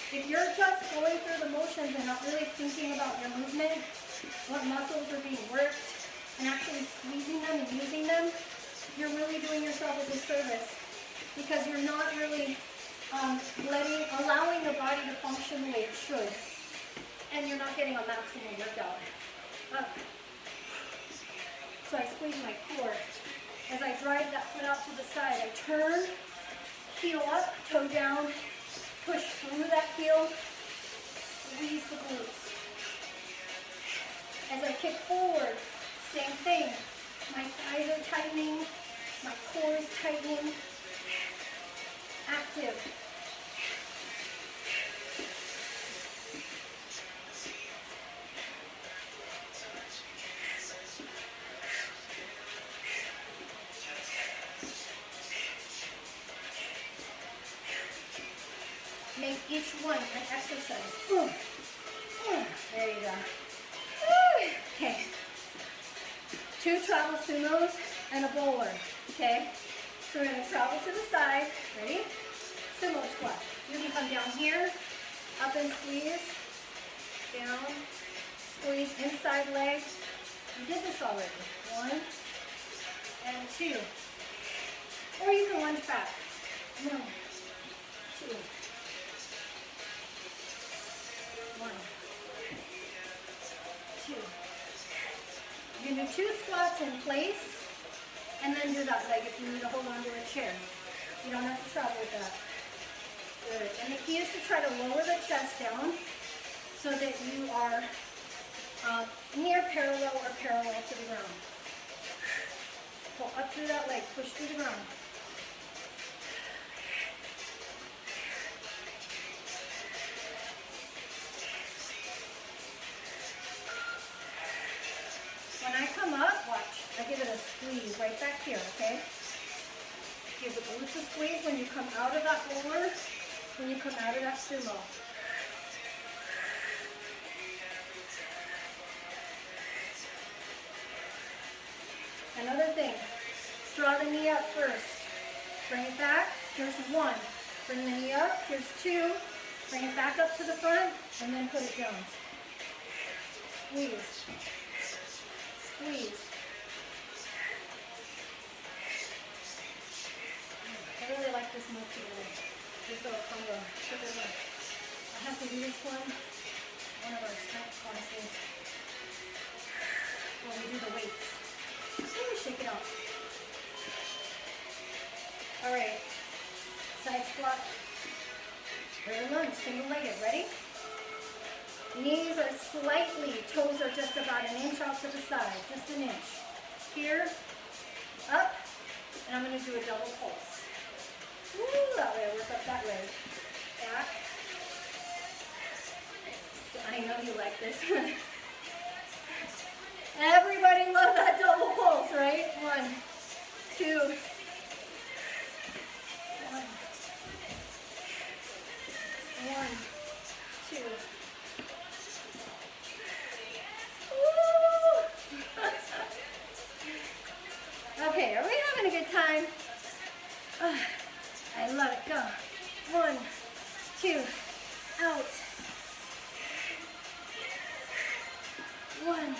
If you're just going through the motions and not really thinking about your movement, what muscles are being worked, and actually squeezing them and using them, you're really doing yourself a disservice because you're not really allowing the body to function the way it should. And you're not getting a maximum workout. So I squeeze my core. As I drive that foot out to the side, I turn, heel up, toe down, push through that heel, squeeze the glutes. As I kick forward, same thing. My thighs are tightening, my core is tightening, active. Make each one an exercise. There you go. Okay. 2 travel sumos and a bowler. Okay. So we're going to travel to the side. Ready? Sumo squat. You can come down here, up and squeeze, down, squeeze inside leg. You did this already. 1 and 2. Or you can lunge back. 1, 2. 1, 2. You're going to do 2 squats in place, and then do that leg if you need to hold on to a chair. You don't have to travel with that. Good. And the key is to try to lower the chest down so that you are near parallel or parallel to the ground. Pull up through that leg, push through the ground. When I come up, watch, I give it a squeeze right back here, okay? Give the glutes a squeeze when you come out of that roller, when you come out of that sumo. Another thing, draw the knee up first. Bring it back, here's 1. Bring the knee up, here's 2. Bring it back up to the front, and then put it down. Squeeze. Squeeze. I really like this move together. This little combo. I have to do this one of our strength classes when we do the weights. Let me shake it out. Alright. Side squat. Rear lunge, single legged. Ready? Knees are slightly, toes are just about an inch off to the side, just an inch. Here, up, and I'm going to do a double pulse. Woo, that way, work up that way. Back. I know you like this one. Everybody loves that double pulse, right? 1, 2, 1, Okay, are we having a good time? I love it. Go. 1, 2, out. 1,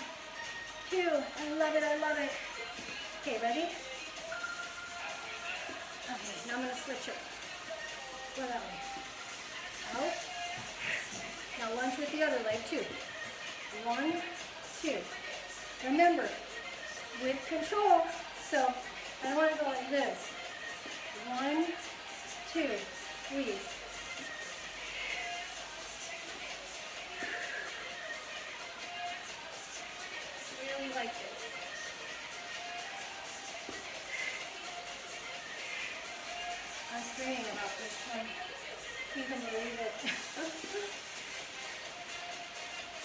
2. I love it. I love it. Okay, ready? Okay, now I'm going to switch it. Go that way. Out. Now lunge with the other leg too. 1, 2. Remember, with control. So I want to go like this. 1, 2. Squeeze. Really like this. I was dreaming about this one. You can believe it.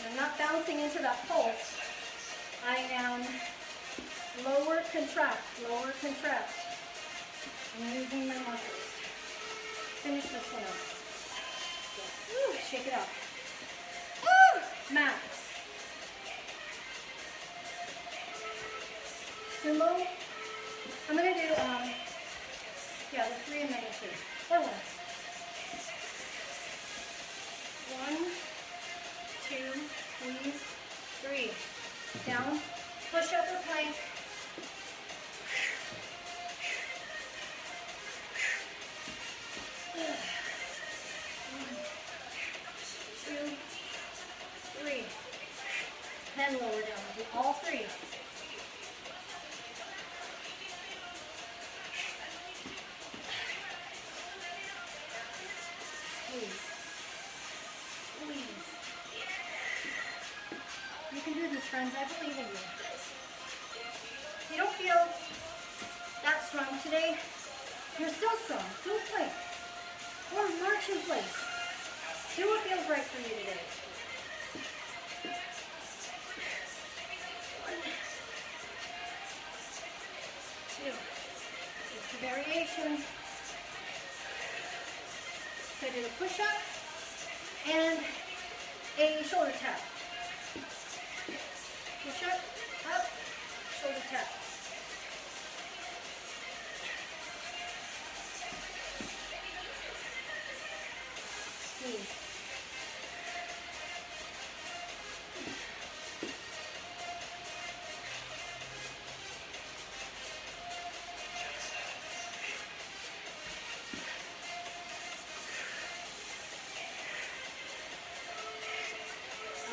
I'm not bouncing into that pulse. I am lower contract, lower contract. I'm using my muscles. Finish this one up. Woo, shake it out. Woo, mat. Sumo. I'm going to do, yeah, the 3 and then the 2. Or 1. 1, 2, squeeze, 3. Down, push up or plank. 1, 2, 3. Then lower down. Do all 3. Squeeze. Squeeze. You can do this, friends. I believe in you. If you don't feel that strong today, you're still strong. Do a plank. Or march in place. Do what feels right for you today. 1, 2. It's the variation. So I did a push-up and a shoulder tap. Push up, up, shoulder tap. Squeeze.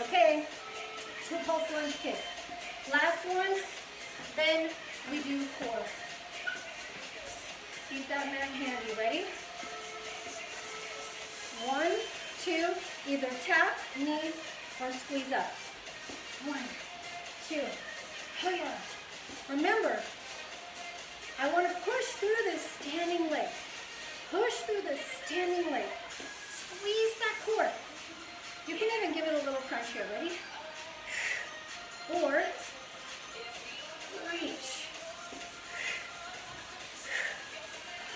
Okay, 2 pulse lunge kick. Last one, then we do core. Keep that mat handy. Ready? 1, 2, either tap, knee, or squeeze up. 1, 2, hiya. Remember, I want to push through this standing leg. Push through this standing leg. Squeeze that core. You can even give it a little crunch here. Ready? Or reach.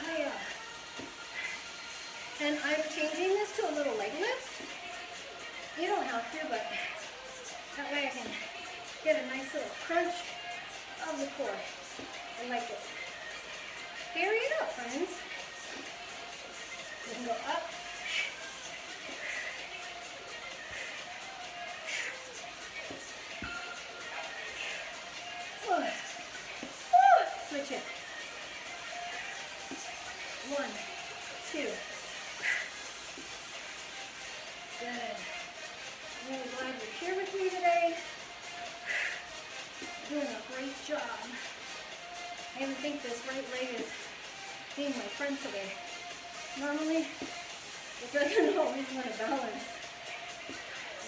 Hiya. And I'm changing this to a little leg lift. You don't have to, but that way I can get a nice little crunch of the core. I like it. Vary it up, friends. You can go up. Switch it. 1, 2. Good. I'm really glad you're here with me today. You're doing a great job. I even think this right leg is being my friend today. Normally, it doesn't always want to balance.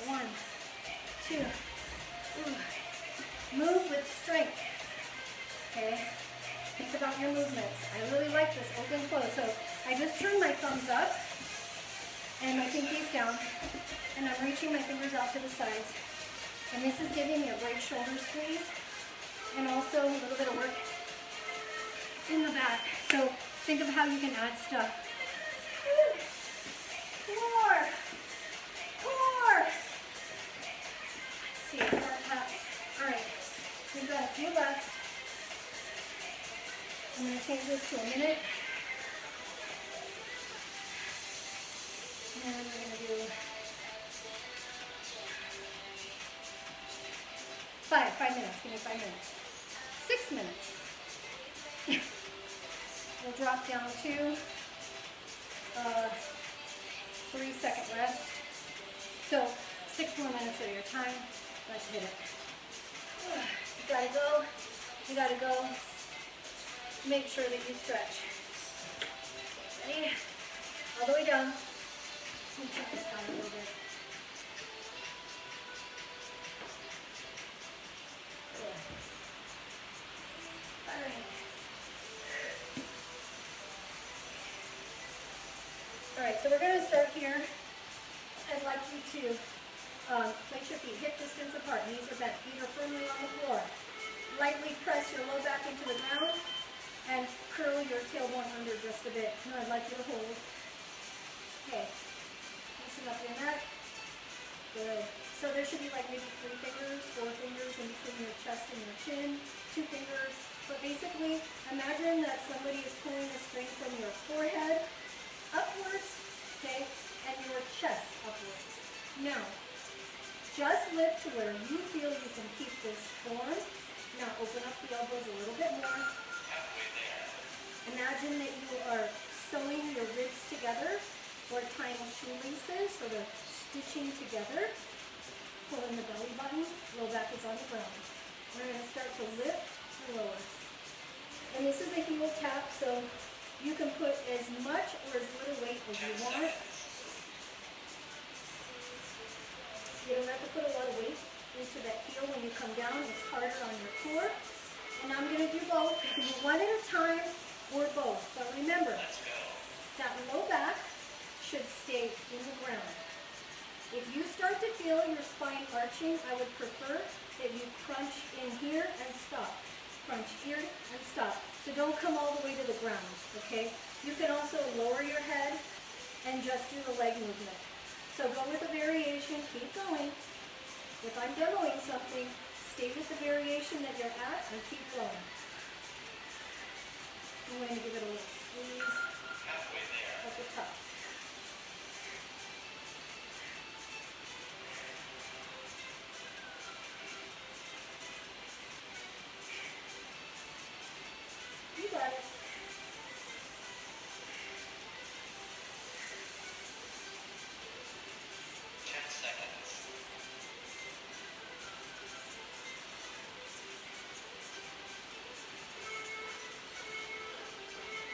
1, 2. Ooh. Move with strength. Okay? Think about your movements. I really like this open close. So I just turn my thumbs up and my pinkies down, and I'm reaching my fingers out to the sides. And this is giving me a great shoulder squeeze and also a little bit of work in the back. So think of how you can add stuff. Core. Core. Let's see, core taps. All right, we've got a few left. I'm going to change this to a minute. And we're going to do 5 minutes. Give me 5 minutes. 6 minutes. We'll drop down to 3-second rest. So 6 more minutes of your time. Let's hit it. You gotta go. You gotta go. Make sure that you stretch. Ready? All the way down. Let me check this down a little bit. All right. All right, so we're going to start here. I'd like you to place your feet hip distance apart. Knees are bent. Feet are firmly on the floor. Lightly press your low back into the ground and curl your tailbone under just a bit. Now I'd like you to hold. Okay. Loosen up your neck. Good. So there should be like maybe 3 fingers, 4 fingers in between your chest and your chin, 2 fingers. But basically, imagine that somebody is pulling a string from your forehead upwards, okay, and your chest upwards. Now, just lift to where you feel you can keep this form. Now open up the elbows a little bit more. Imagine that you are sewing your ribs together or tying shoelaces, so they're stitching together. Pull in the belly button, low back is on the ground. We're going to start to lift and lower. And this is a heel tap, so you can put as much or as little weight as you want. You don't have to put a lot of weight into that heel when you come down. It's harder on your core. And I'm going to do both. You can do one at a time or both. But remember, that low back should stay in the ground. If you start to feel your spine arching, I would prefer that you crunch in here and stop. Crunch here and stop. So don't come all the way to the ground, okay? You can also lower your head and just do the leg movement. So go with the variation, keep going. If I'm demoing something, stay with the variation that you're at and keep going. I'm going to give it a little squeeze at the top. You got it.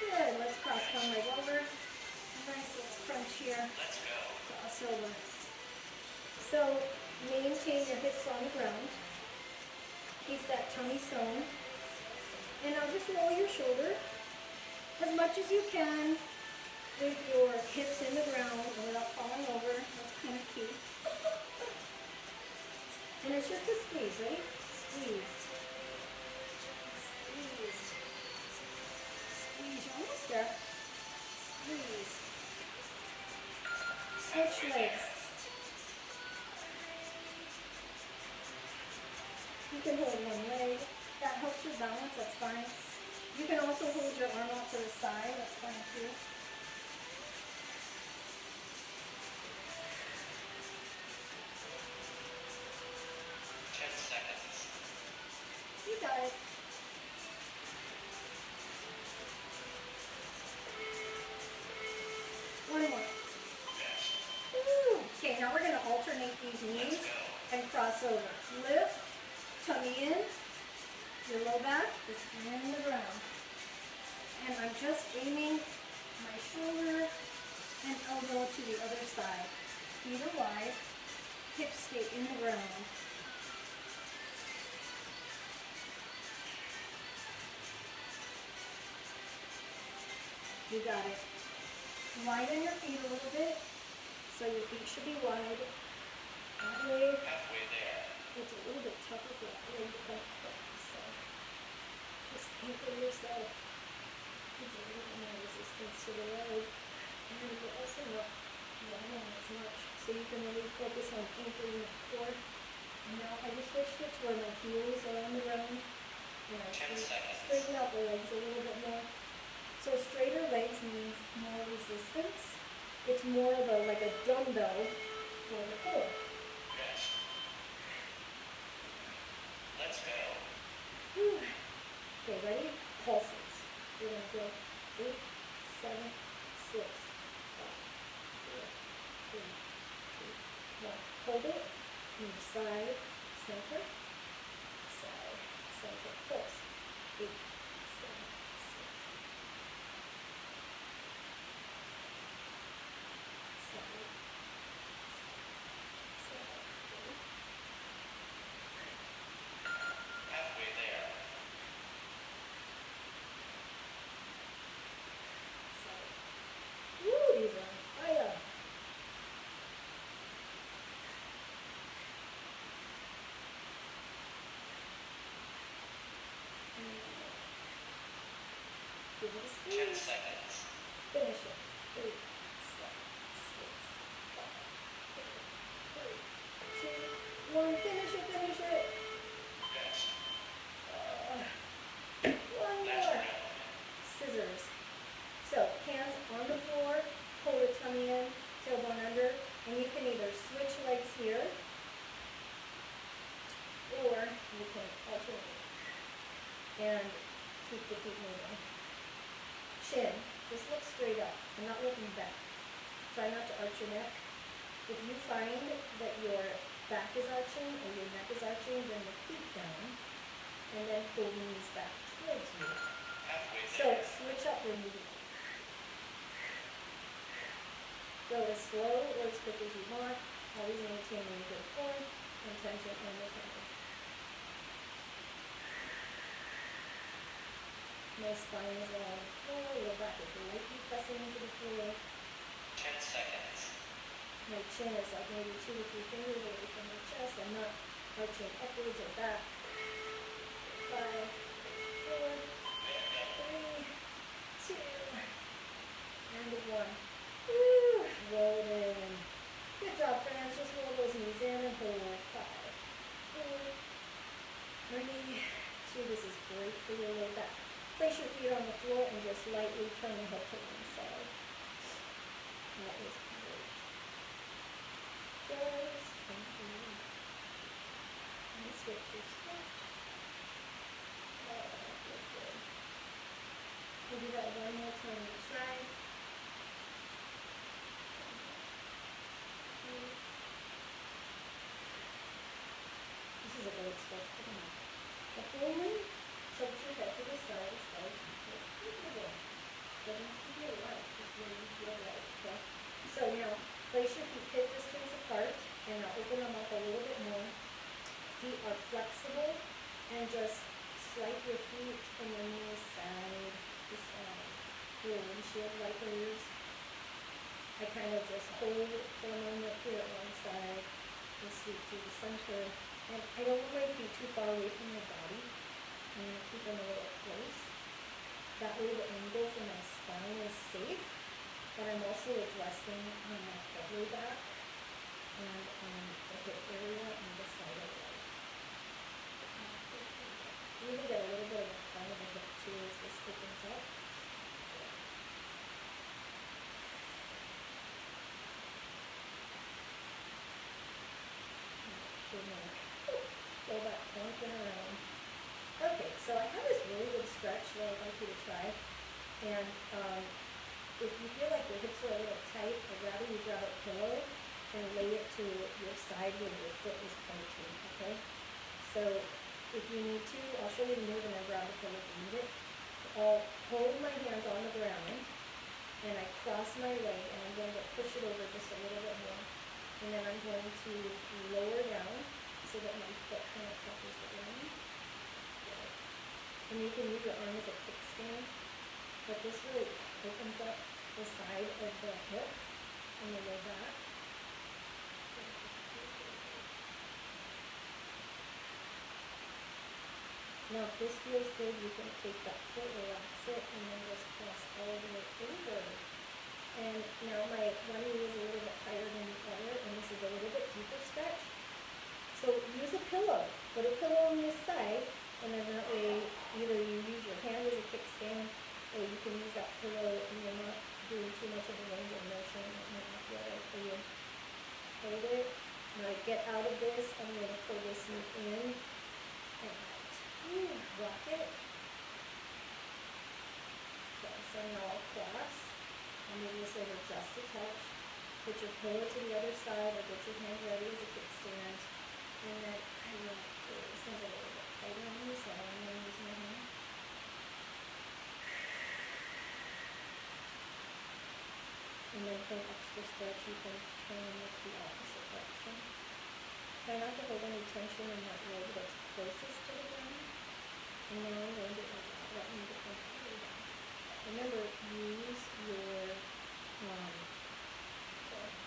Good. Let's cross one leg over. Nice little crunch here. Cross over. So maintain your hips on the ground. Keep that tummy sewn. And now just roll your shoulder as much as you can with your hips in the ground and without falling over. That's kind of key. And it's just a squeeze, ready? Squeeze. Squeeze. Squeeze. You're almost there. Squeeze. Switch legs. You can hold one leg. That helps your balance, that's fine. You can also hold your arm out to the side, that's fine too. You got it. One more. Woo. Okay, now we're going to alternate these knees and cross over. Lift, tummy in. Your low back is in the ground. And I'm just aiming my shoulder and elbow to the other side. Feet are wide, hips stay in the ground. You got it. Widen your feet a little bit, so your feet should be wide. That way, it's a little bit tougher for that leg to come up. So just anchor yourself. Gives a little bit more resistance to the leg. And you're also not winding as much. So you can really focus on anchoring the core. And now I just switched it to where my heels are on the ground. And I straighten out the legs a little bit more. So straighter legs means more resistance. It's more of a, like a dumbbell for the core. Rest. Let's go. Whew. Okay, ready? Pulses. We're going to go 8, 7, 6, 5, 4, 3, 2, 1. Hold it. Move side, center, side, center. Pulse. 8, 7, 6. Side, side, Halfway there. side. Woo, these are fire. Give it a 10 squeeze. seconds. Finish it. 8, 7, 6, 5, 4, 3, 2, 1. Finish it, finish it. Rest. One Last more. round. Scissors. So, hands on the floor, pull the tummy in, tailbone under, and you can either switch legs here, or you can alternate and keep the feet moving. Chin, just look straight up. I'm not looking back. Try not to arch your neck. If you find that your back is arching or your neck is arching, bring the feet down and then pull the knees back towards you. Halfway So there. switch up when you do. Go as slow or as quick as you want, always maintaining good form and tension on the tummy. My spine is on the floor, your back is lightly pressing into the floor. 10 seconds. My chin is like maybe 2 to 3 fingers away from my chest. I'm not arching upwards or back. 5, 4, 3, 2, and 1. Woo! Roll it in. Good job, friends. Just roll those knees in and hold. 5, 4, 3, 2. This is great for your low back. Place your feet on the floor and just lightly turn the hip to one side. That is great. Just and switch your stretch. Good, good. We'll do that one more time on each side. This is a great stretch. But only tilt your head to the side as far as you feel comfortable. Doesn't have to be a lot, just where you feel right, okay? So now, place your feet hip distance apart, and I'll open them up a little bit more. Feet are flexible, and just swipe your feet and your knees side to side. Your windshield wipers. I kind of just hold for a moment here at one side, and sweep through the center. And I don't want my feet too far away from my body. I'm going to keep them a little close. That way the angle for my spine is safe, but I'm also addressing my elbow back and the hip area and the side of the leg. You even get a little bit of the front of the hip too as this opens up. Go back, plunking around. Okay, so I have this really good stretch that I'd like you to try. And if you feel like your hips are a little tight, I'd rather you grab a pillow and lay it to your side where your foot is pointing, okay? So if you need to, I'll show you the move and then grab a pillow if you need it. I'll hold my hands on the ground and I cross my leg and I'm going to push it over just a little bit more. And then I'm going to lower down so that my foot kind of touches the ground. And you can use your arm as a kickstand, but this really opens up the side of the hip and the low back. Now if this feels good, you can take that foot, relax it, and then just cross all the way over. And now my one knee is a little bit higher than the other, and this is a little bit deeper stretch. So use a pillow. Put a pillow on this side, And then that way, either you use your hand as a kickstand, or you can use that pillow and you're not doing too much of a range of motion. It might not feel right for you. Hold it. When I get out of this, I'm going to pull this knee in and out. Ooh, rock it. Okay, so now I'll cross. I'll move this over just a touch. Put your pillow to the other side or get your hand ready as a kickstand. And then I'm going to pull this one's a little bit tighter on me, so I'm going to use my hand. And then for an extra stretch, you can turn with the opposite direction. Try not to hold any tension in that leg that's closest to the ground. And now I'm going to get my jaw. Let me get my body down. Remember, use your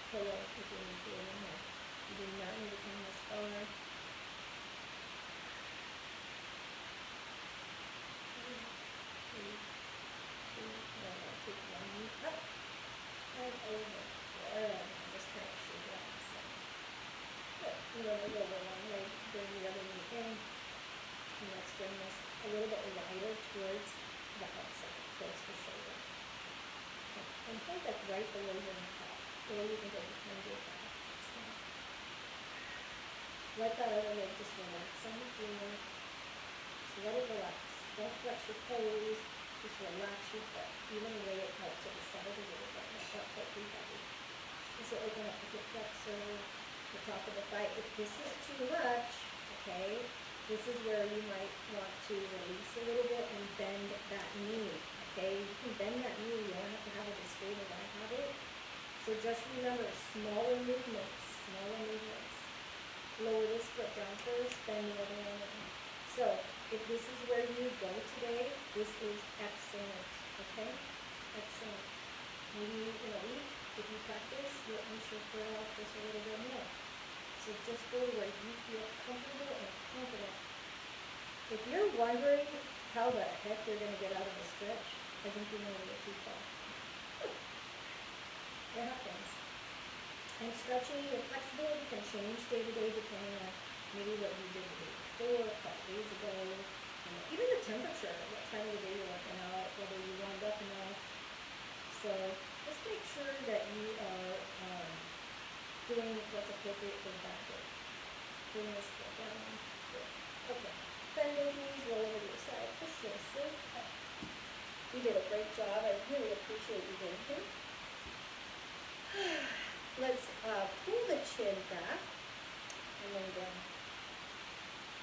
pillow if you need to in here. You do not need to come this far. Take one knee up and over. Good. Just kind of shake it out the side. Good. You're going to roll one leg, bring the other knee in. And let's bring this a little bit wider towards the outside, close the shoulder. Okay. And hold that right below your top. Or you can go behind your back. Let that other leg just relax on the floor. Just let it relax. Don't flex your toes. Just relax your foot. Even lay it out to the side a little bit. Let that foot be heavy. This will open up the hip flexor, the top of the thigh. If this is too much, okay, this is where you might want to release a little bit and bend that knee. Okay, you can bend that knee. You don't have to have it as straight as I have it. So just remember, smaller movements, smaller movements. Lower this foot down first, bend the other one in. So, if this is where you go today, this is excellent, okay? Excellent. Maybe in a week, if you practice, you'll inch your foot off just a little bit more. So just go where you feel comfortable and confident. If you're wondering how the heck you're going to get out of a stretch, I think you're going to get too far. It happens. And stretching and flexibility can change day to day depending on maybe what you did the day before, a couple days ago, even the temperature, what time of the day you're working out, whether you warmed up enough. So just make sure that you are doing what's appropriate for that day. Bring this foot down. Good. Okay. Bend those knees, roll over to your side, push yourself up. You did a great job. I really appreciate you being here. Let's pull the chin back and then down.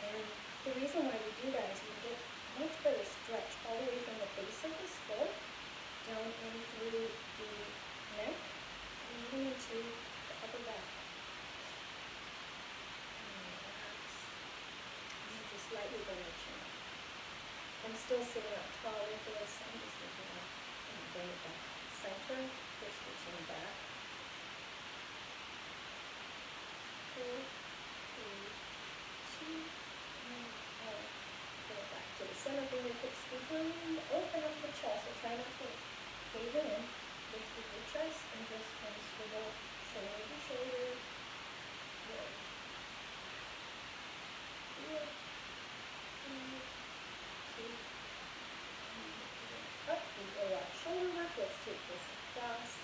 And the reason why we do that is we get much better stretch all the way from the base of the skull down in through the neck and even into the upper back. And relax. And just slightly bring the chin up. I'm still sitting up tall with this. I'm just looking up and bring it back. Center, push the chin back. 4, 3, 2, and out. Go back to the center, bring your hips behind, open up the chest. So try not to cave it in. Lift with your chest and just kind of swivel shoulder to shoulder. Good. 4, 3, 2, and up. We go out shoulder work. Let's take this across.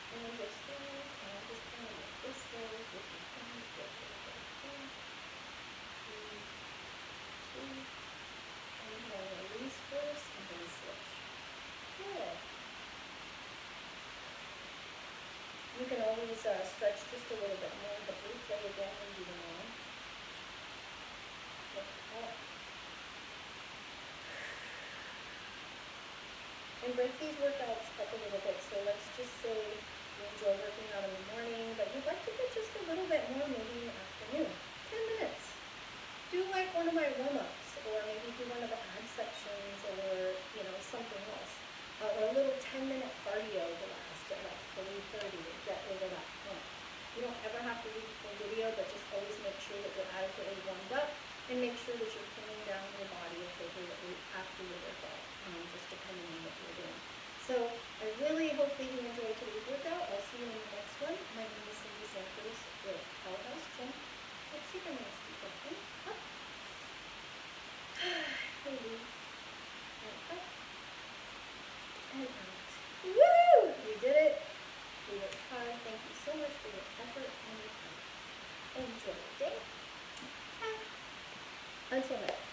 And just through, and just kind of look this way, with your hand, good, 3, 2, and then release first, and then switch. Good. You can always stretch just a little bit more, but replay again and do them all. Lift up. And break these workouts up a little bit. So let's just say you enjoy working out in the morning, but you'd like to get just a little bit more maybe in the afternoon. 10 minutes. Do like one of my warm-ups, or maybe do one of the ab sections, or something else. Or a little 10-minute cardio to last at like 3:30 to get over that hump. You don't ever have to read the full video, but just always make sure that you're adequately warmed up and make sure that you're cooling down your body appropriately after your workout, just depending on what you're doing. So I really hope that you enjoyed today's workout. I'll see you in the next one. My name is Cindy Santos with Powerhouse Gym. Let's take a nice deep breath in. Up. gentleness.